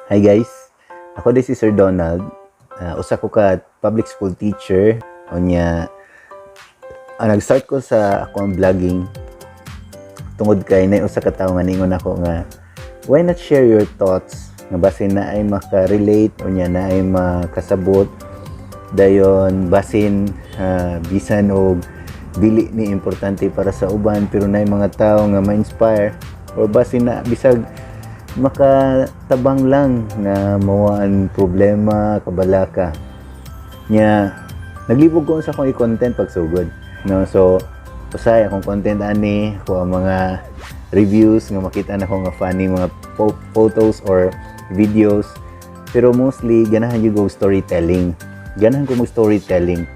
Hi guys, ako din si Sir Donald. Usa ko ka public school teacher. Onya, nag-start ko sa akong vlogging tungod kay na usa ka tawo nga ningon ako nga why not share your thoughts nga basin na ay maka-relate onya na ay makasabot dayon basin bisan og dili ni importante para sa uban pero na mga tao nga ma-inspire or basin na bisag makatabang lang na mawaan problema kabalaka nya naglibog ko sa akong i-content pagsugod no. So usay akong content ani ko ang mga reviews nga makita na ko nga funny mga photos or videos pero mostly ganahan yung go storytelling, ganahan ko mag storytelling,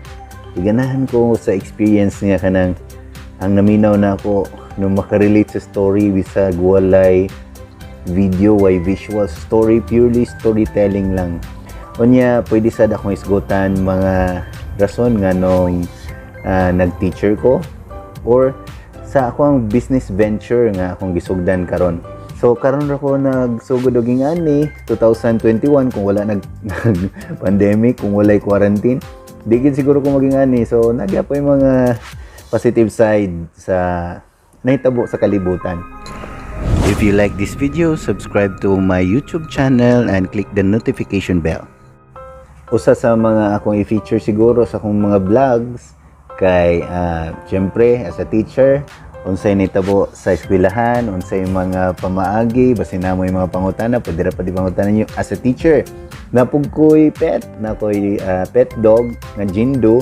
ganahan ko sa experience nga kanang ang naminaw na ako nung makarelate sa story bisag walay video way visual story, purely storytelling lang unya pwede sad akong isgutan mga rason nga nung nag-teacher ko or sa akong business venture nga akong gisugdan karon. So karon ra ko nagsugod og ingani 2021 kung wala nag pandemic, kung walay quarantine di gid siguro ko magingani. So nagyapay mga positive side sa nahitabo sa kalibutan. If you like this video, subscribe to my YouTube channel and click the notification bell. Usa sa mga akong i-feature siguro sa akong mga vlogs kay syempre as a teacher unsay nitabo sa eskwelahan, unsay mga pamaagi basin namo yung mga pangutana pwede ra pa di pangutanan niyo as a teacher. Napug ko'y pet, nakoy pet dog nga Jindo.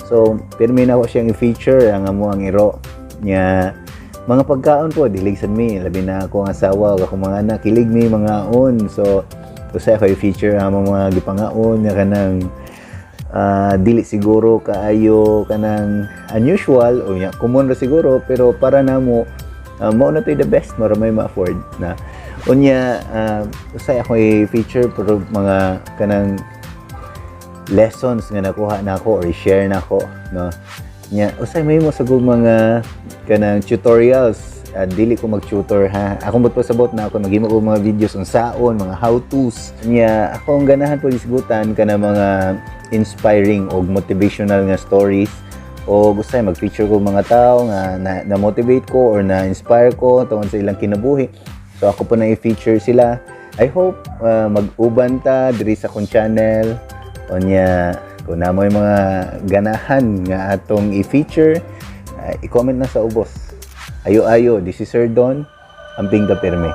So pirmi na ko siyang i-feature ang amo ang iro nya mga pagkaon po dilig sad mi labi na ako ang asawa ug akong mga anak kilig mi mga on. So usay ko i-feature ang mga gipangaon nga kanang dili siguro kaayo kanang unusual o ya common ra siguro pero para namo mao na toy the best mara may ma-afford na unya. Usay ako i-feature pero mga kanang lessons nga nakuha nako or i-share nako no nya usay may mo sagol mga kanang tutorials. Dili ko mag-tutor ha, akong bot pasabot na ako maghimo og mga videos unsaon mga how-tos nya ako ang ganahan po isgutan kana mga inspiring o motivational nga stories o gustay mag-feature ko mga tao nga na-motivate ko or na-inspire ko tungod sa ilang kinabuhi. So ako po na i-feature sila. I hope mag-uban ta diri sa akong channel onya kung namoy mga ganahan nga atong i-feature i-comment na sa ubos. Ayo-ayo, this is Sir Don, amping ka pirme.